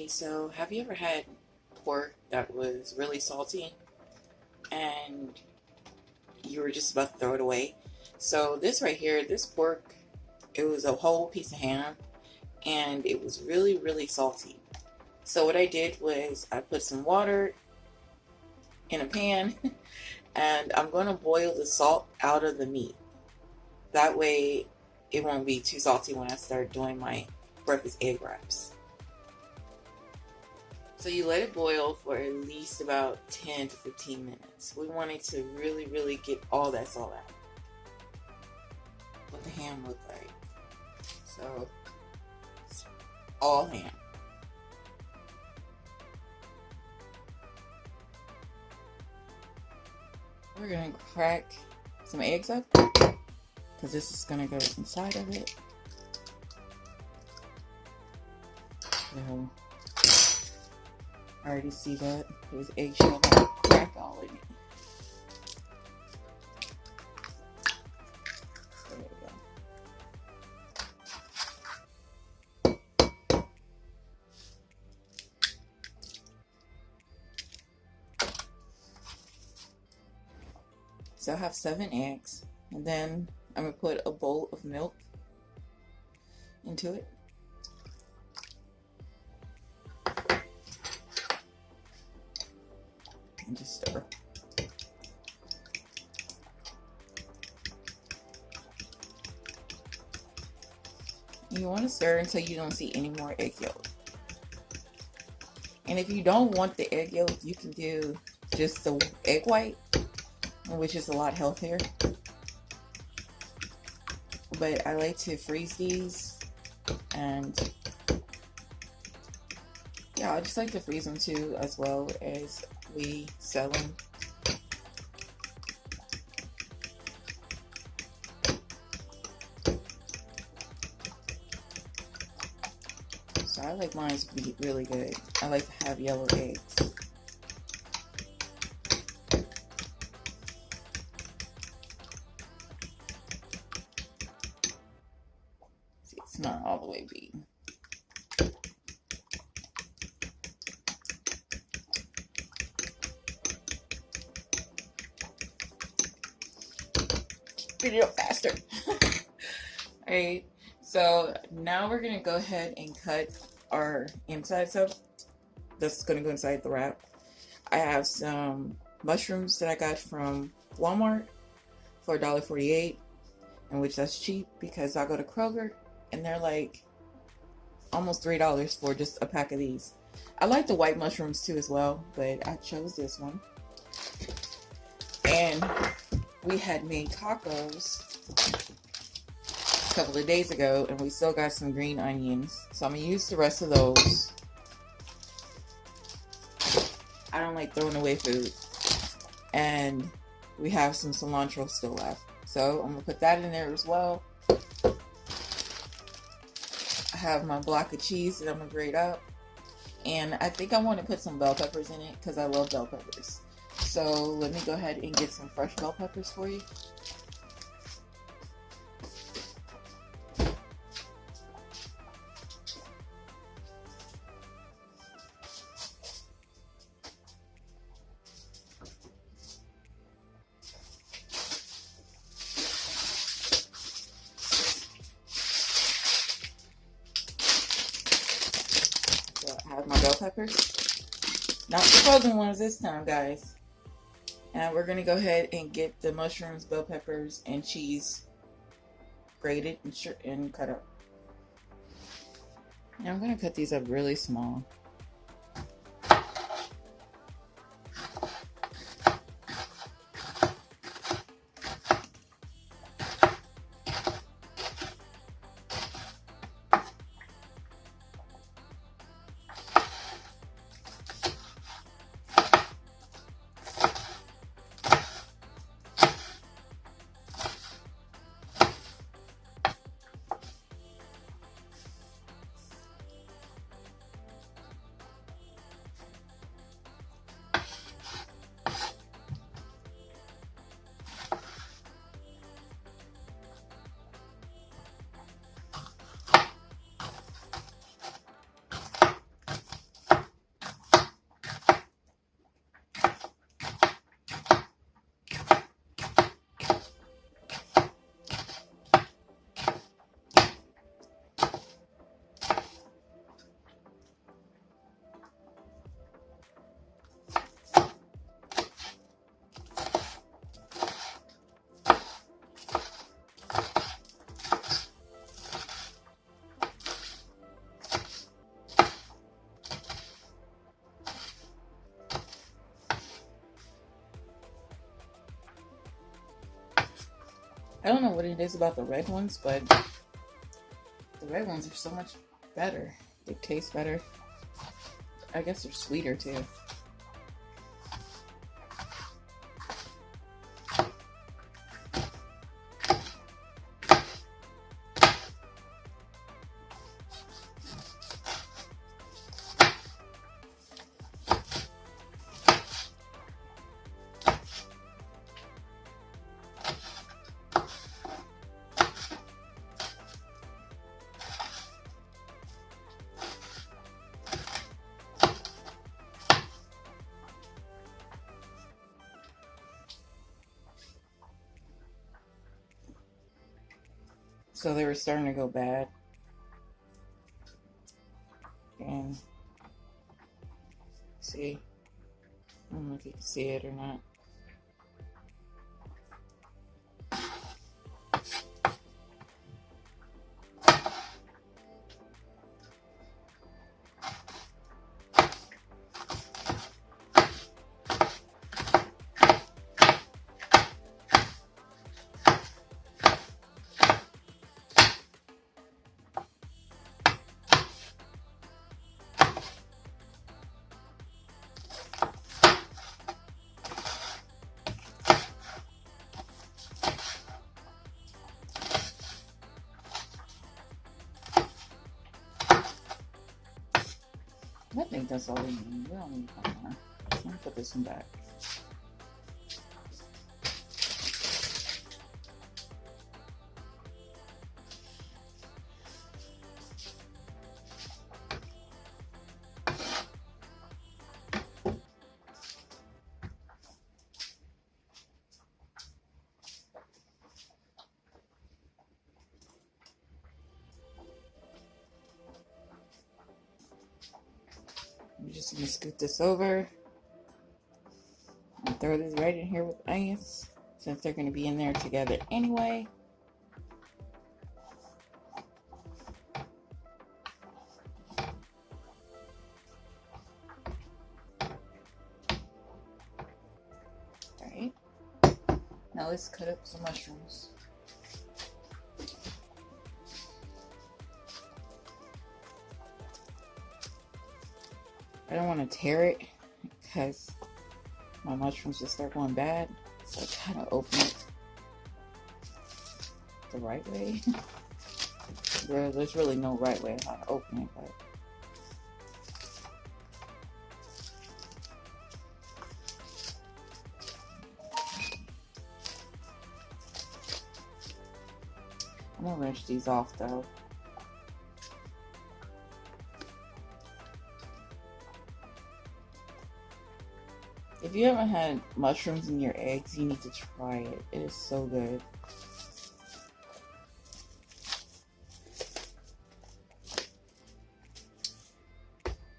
Okay, so have you ever had pork that was really salty and you were just about to throw it away? So this right here, this pork, it was a whole piece of ham and it was really, really salty. So what I did was I put some water in a pan and I'm going to boil the salt out of the meat. That way it won't be too salty when I start doing my breakfast egg wraps. So you let it boil for at least about 10 to 15 minutes. We want it to really, really get all that salt out. What the ham look like. So it's all ham. We're gonna crack some eggs up because this is gonna go inside of it. So, I already see that there's eggshell crack all in it. So there we go. So I have 7 eggs, and then I'm gonna put a bowl of milk into it. And just stir. You want to stir until you don't see any more egg yolk. And if you don't want the egg yolk, you can do just the egg white, which is a lot healthier. But I like to freeze these, and yeah, I just like to freeze them too, as well as we sell them. So I like mine to be really good. I like to have yellow eggs. See, it's not all the way beaten. Speed it up faster. Alright, so now we're gonna go ahead and cut our insides up. That's gonna go inside the wrap. I have some mushrooms that I got from Walmart for $1.48, and which that's cheap because I go to Kroger and they're like almost $3 for just a pack of these. I like the white mushrooms too as well, but I chose this one. And we had made tacos a couple of days ago, and we still got some green onions, so I'm gonna use the rest of those. I don't like throwing away food. And we have some cilantro still left, so I'm gonna put that in there as well. I have my block of cheese that I'm gonna grate up, and I think I want to put some bell peppers in it because I love bell peppers. So let me go ahead and get some fresh bell peppers for you. So I have my bell peppers. Not the frozen ones this time, guys. And we're gonna go ahead and get the mushrooms, bell peppers, and cheese grated and cut up. Now I'm gonna cut these up really small. I don't know what it is about the red ones, but the red ones are so much better. They taste better. I guess they're sweeter too. So they were starting to go bad. And see, I don't know if you can see it or not. I think that's all we need. We don't need one more. Let me put this one back. I'm just gonna scoot this over and throw this right in here with onions, since they're gonna be in there together anyway. Alright. Now let's cut up some mushrooms. I don't want to tear it because my mushrooms will start going bad. So I kind of open it the right way. There's really no right way how to open it, but I'm gonna rinse these off though. If you haven't had mushrooms in your eggs, you need to try it. It is so good.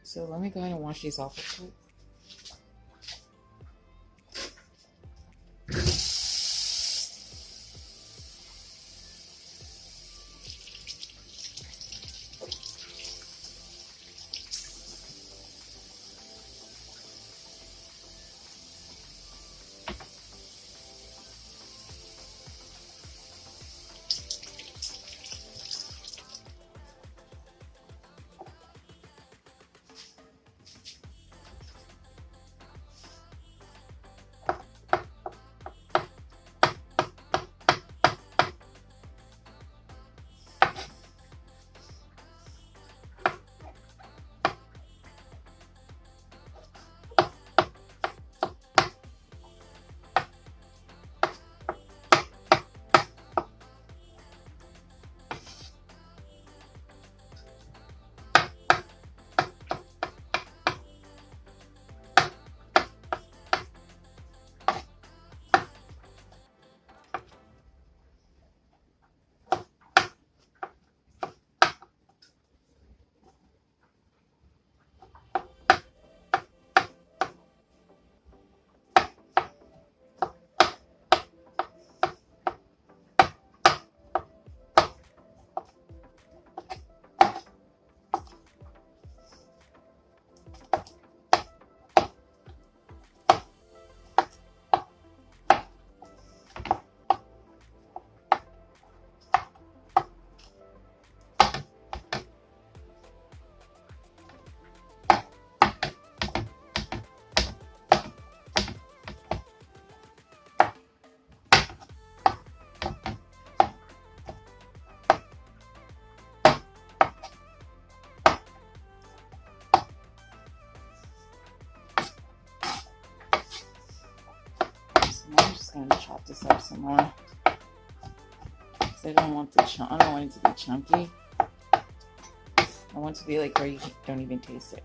So let me go ahead and wash these off real quick. some more. I don't want I don't want it to be chunky. I want it to be like where you don't even taste it.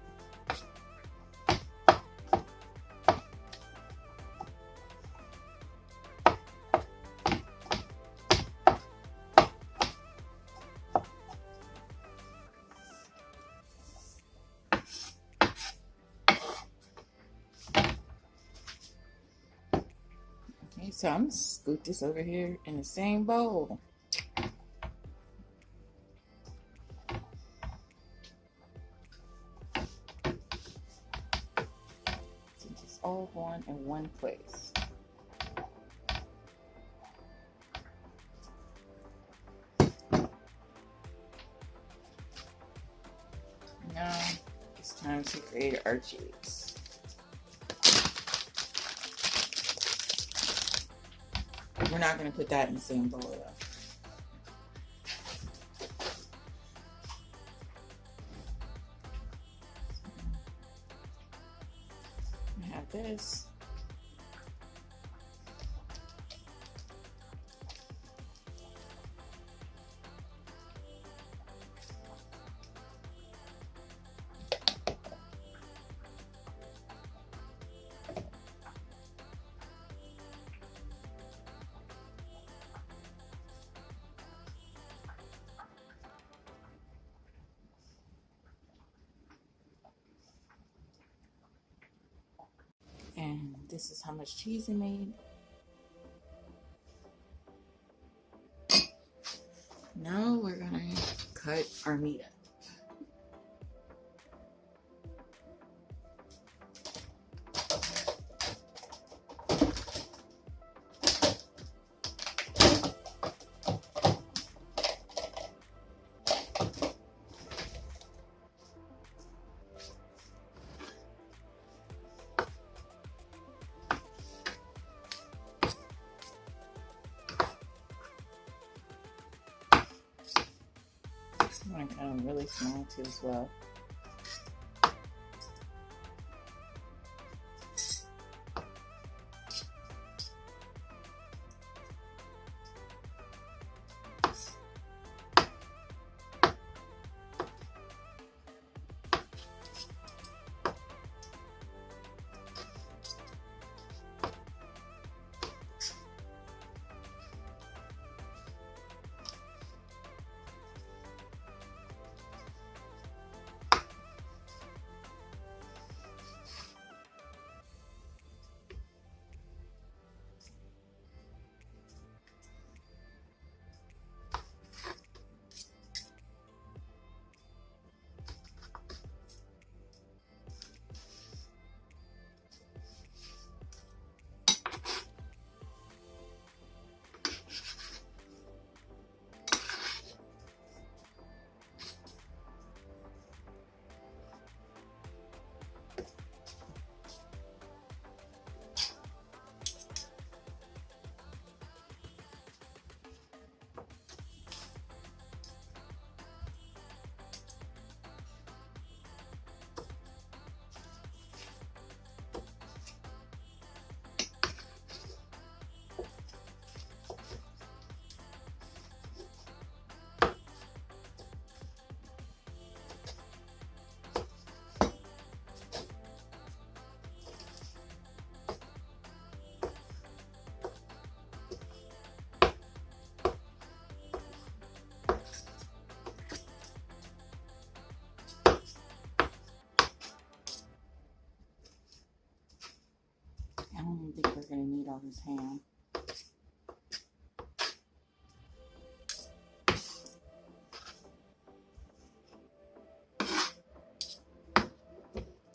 Okay, so I'm gonna scoop this over here in the same bowl. All going in one place. Now it's time to create our cheese. We're not going to put that in the same bowl though. This. And this is how much cheese I made. Now we're gonna cut our meat up. I want to cut them really small too as well. I don't think we're going to need all this ham.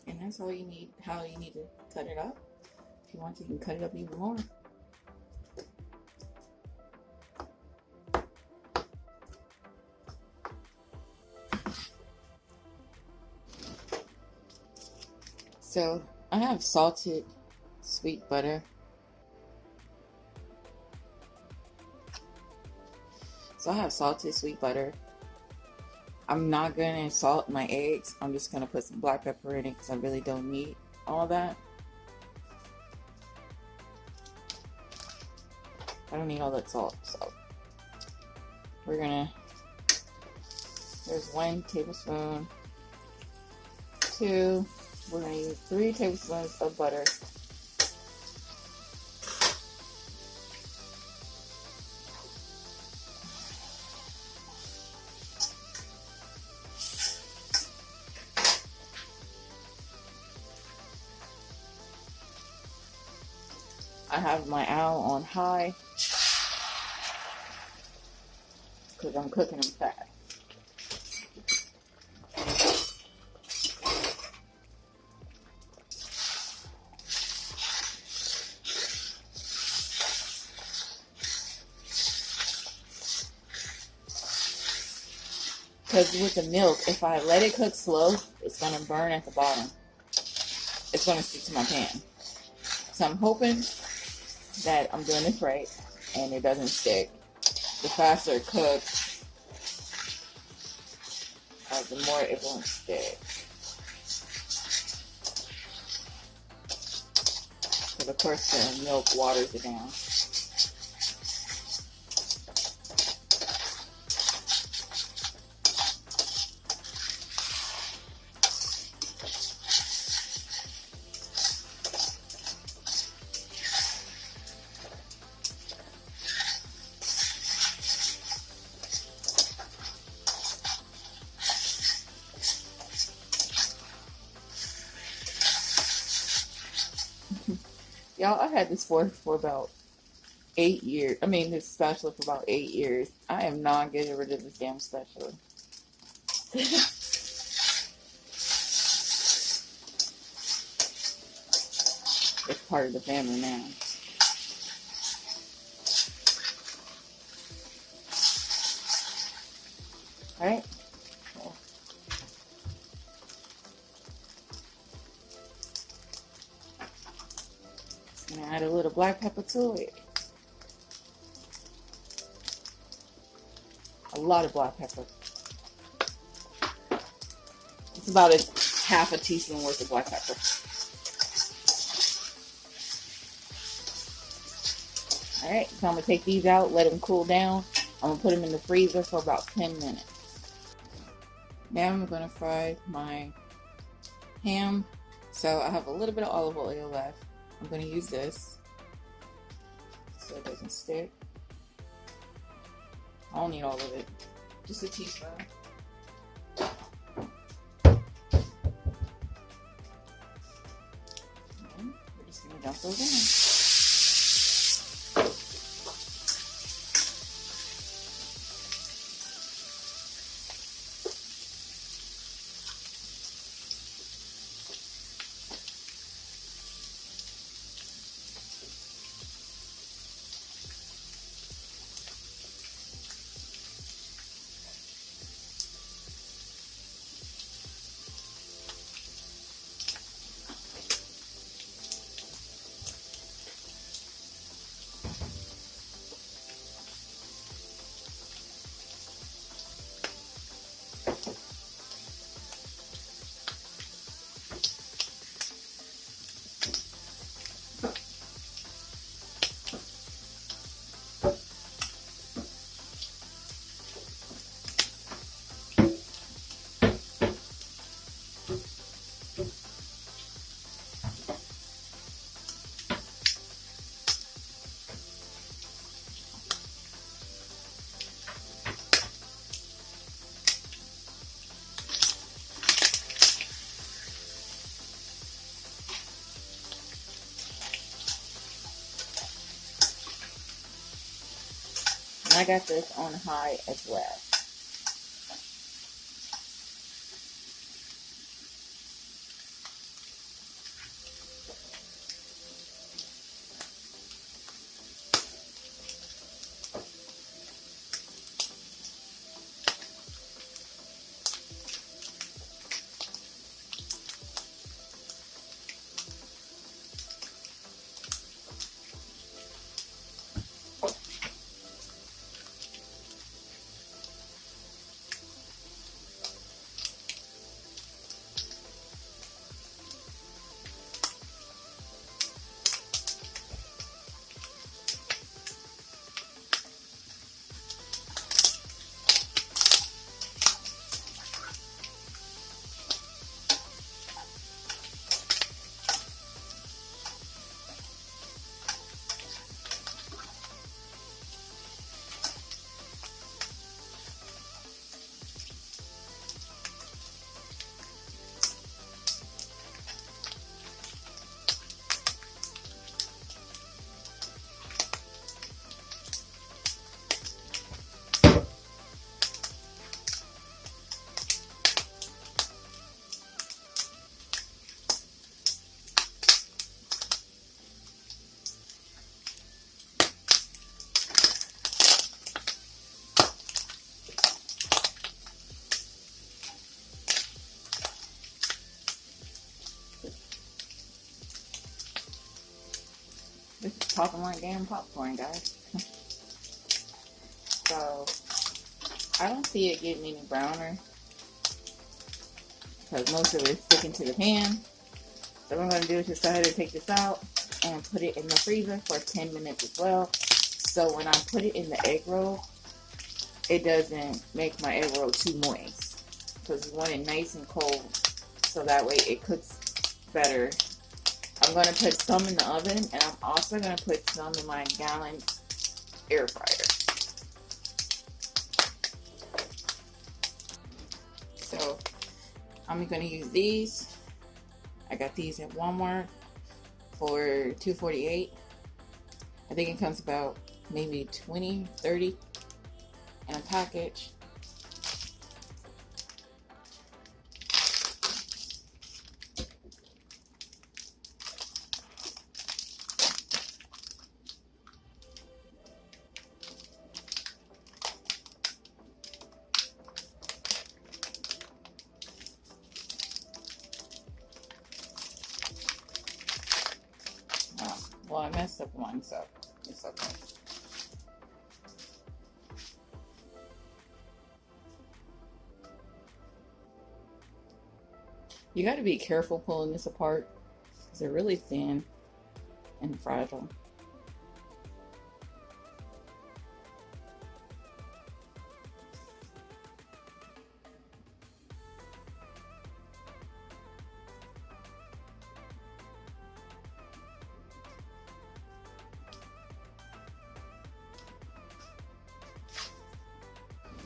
And that's all you need, how you need to cut it up. If you want to, you can cut it up even more. So I have salted sweet butter. So I have salted sweet butter. I'm not going to salt my eggs. I'm just going to put some black pepper in it because I really don't need all that. I don't need all that salt. So we're gonna, there's 1 tablespoon, 2, we're gonna use 3 tablespoons of butter. I have my owl on high because I'm cooking them fast. Because with the milk, if I let it cook slow, it's going to burn at the bottom. It's going to stick to my pan. So I'm hoping that I'm doing this right and it doesn't stick. The faster it cooks, the more it won't stick. Because of course the milk waters it down. Y'all, I had this for about 8 years. I mean, this spatula for about 8 years. I am not getting rid of this damn spatula. It's part of the family now. Alright. Gonna add a little black pepper to it. A lot of black pepper. It's about half a teaspoon worth of black pepper. Alright, so I'm going to take these out, let them cool down. I'm going to put them in the freezer for about 10 minutes. Now I'm going to fry my ham. So I have a little bit of olive oil left. I'm going to use this so it doesn't stick. I don't need all of it, just a teaspoon. And we're just going to dump those in. And I got this on high as well. popping like damn popcorn, guys. So I don't see it getting any browner because most of it is sticking to the pan. So what I'm going to do is just go ahead and take this out and put it in the freezer for 10 minutes as well. So when I put it in the egg roll, it doesn't make my egg roll too moist, because you want it nice and cold so that way it cooks better. I'm going to put some in the oven, and I'm also going to put some in my Galanz air fryer. So I'm going to use these. I got these at Walmart for $2.48. I think it comes about maybe 20, 30 in a package. Well, I messed up one, so it's okay. You got to be careful pulling this apart because they're really thin and fragile.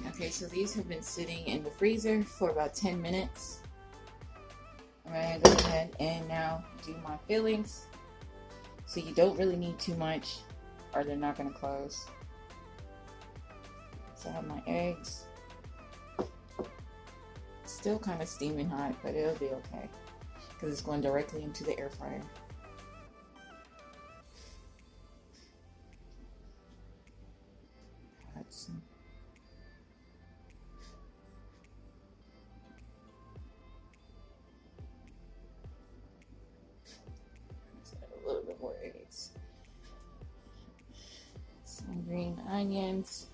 Okay, so these have been sitting in the freezer for about 10 minutes. I'm going to go ahead and now do my fillings. So you don't really need too much or they're not going to close. So I have my eggs. Still kind of steaming hot, but it'll be okay because it's going directly into the air fryer. A little bit more eggs. Some green onions.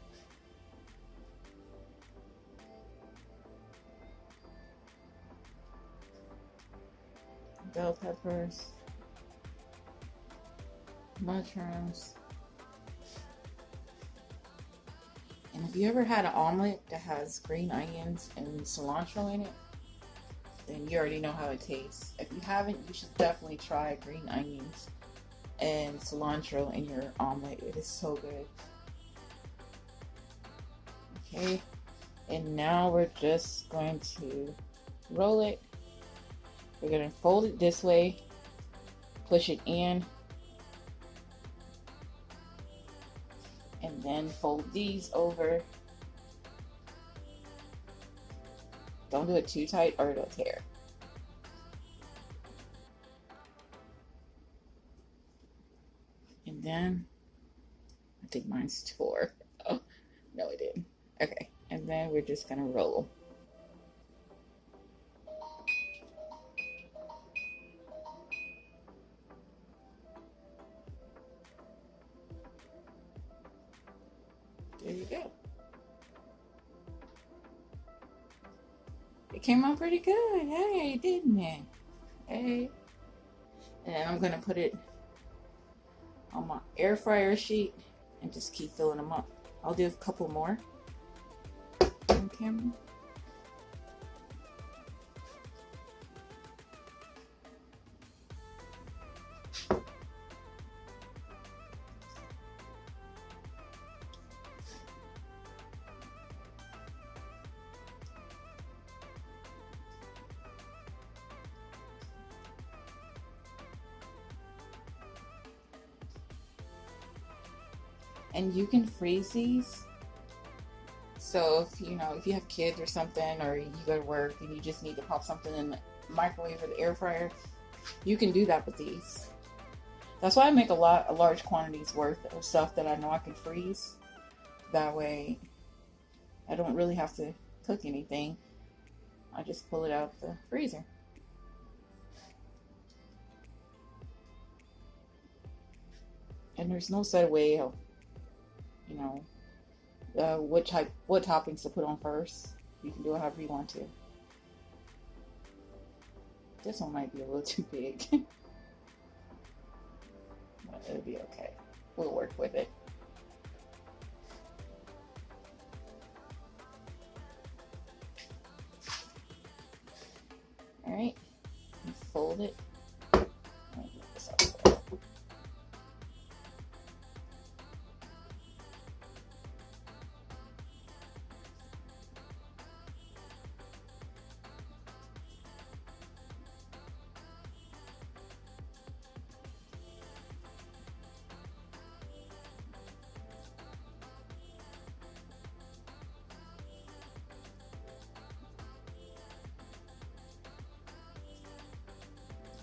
Bell peppers. Mushrooms. And if you ever had an omelet that has green onions and cilantro in it, then you already know how it tastes. If you haven't, you should definitely try green onions and cilantro in your omelet. It is so good. Okay, and now we're just going to roll it. We're going to fold it this way, push it in, and then fold these over. Don't do it too tight or it'll tear. And then, I think mine's 4. Oh, no it didn't. Okay, and then we're just gonna roll. There you go. It came out pretty good. Hey, didn't it? Hey. And I'm gonna put it on my air fryer sheet and just keep filling them up. I'll do a couple more on camera. And you can freeze these. So if you know, if you have kids or something, or you go to work and you just need to pop something in the microwave or the air fryer, you can do that with these. That's why I make a large quantities worth of stuff that I know I can freeze. That way I don't really have to cook anything. I just pull it out of the freezer. And there's no set way of, you know, what toppings to put on first. You can do it however you want to. This one might be a little too big. But it'll be okay. We'll work with it. Alright, fold it.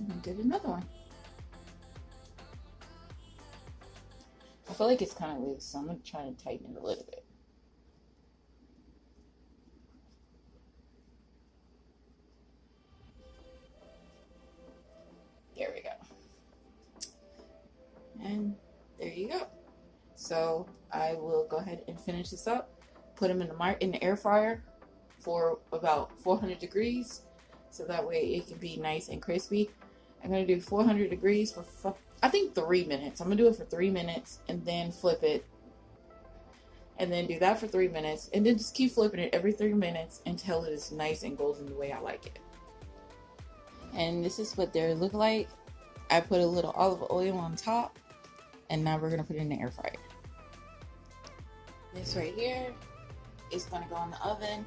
And did another one. I feel like it's kind of loose, so I'm going to try to tighten it a little bit. There we go. And there you go. So I will go ahead and finish this up. Put them in the air fryer for about 400 degrees, so that way it can be nice and crispy. I'm going to do 400 degrees for, I think, 3 minutes. I'm going to do it for 3 minutes and then flip it. And then do that for 3 minutes. And then just keep flipping it every 3 minutes until it is nice and golden the way I like it. And this is what they look like. I put a little olive oil on top. And now we're going to put it in the air fryer. This right here is going to go in the oven.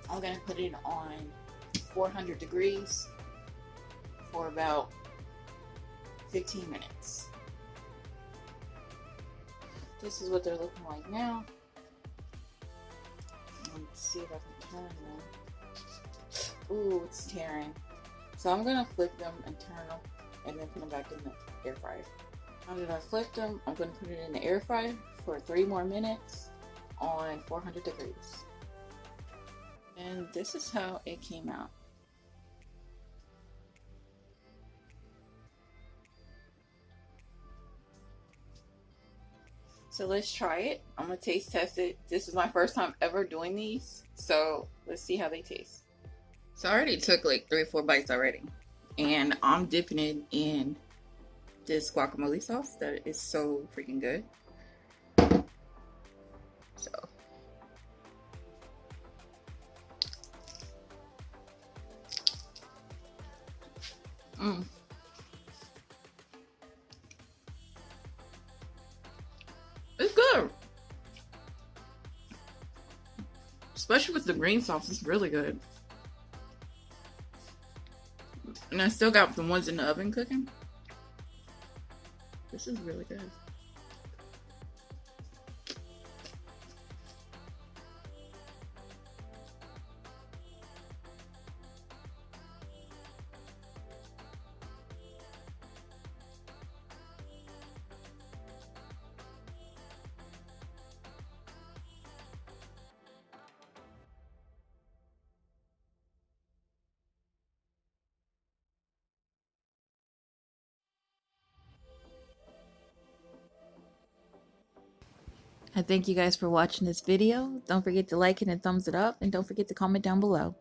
I'm going to put it on 400 degrees. For about 15 minutes. This is what they're looking like now. Let's see if I can turn them. Ooh, it's tearing. So I'm gonna flip them and turn them and then put them back in the air fryer. Now that I flipped them, I'm gonna put it in the air fryer for 3 more minutes on 400 degrees. And this is how it came out. So let's try it. I'm gonna taste test it. This is my first time ever doing these, so let's see how they taste. So I already took like 3 or 4 bites already, and I'm dipping it in this guacamole sauce that is so freaking good. So it's good. Especially with the green sauce, it's really good. And I still got the ones in the oven cooking. This is really good. I thank you guys for watching this video. Don't forget to like it and thumbs it up, and don't forget to comment down below.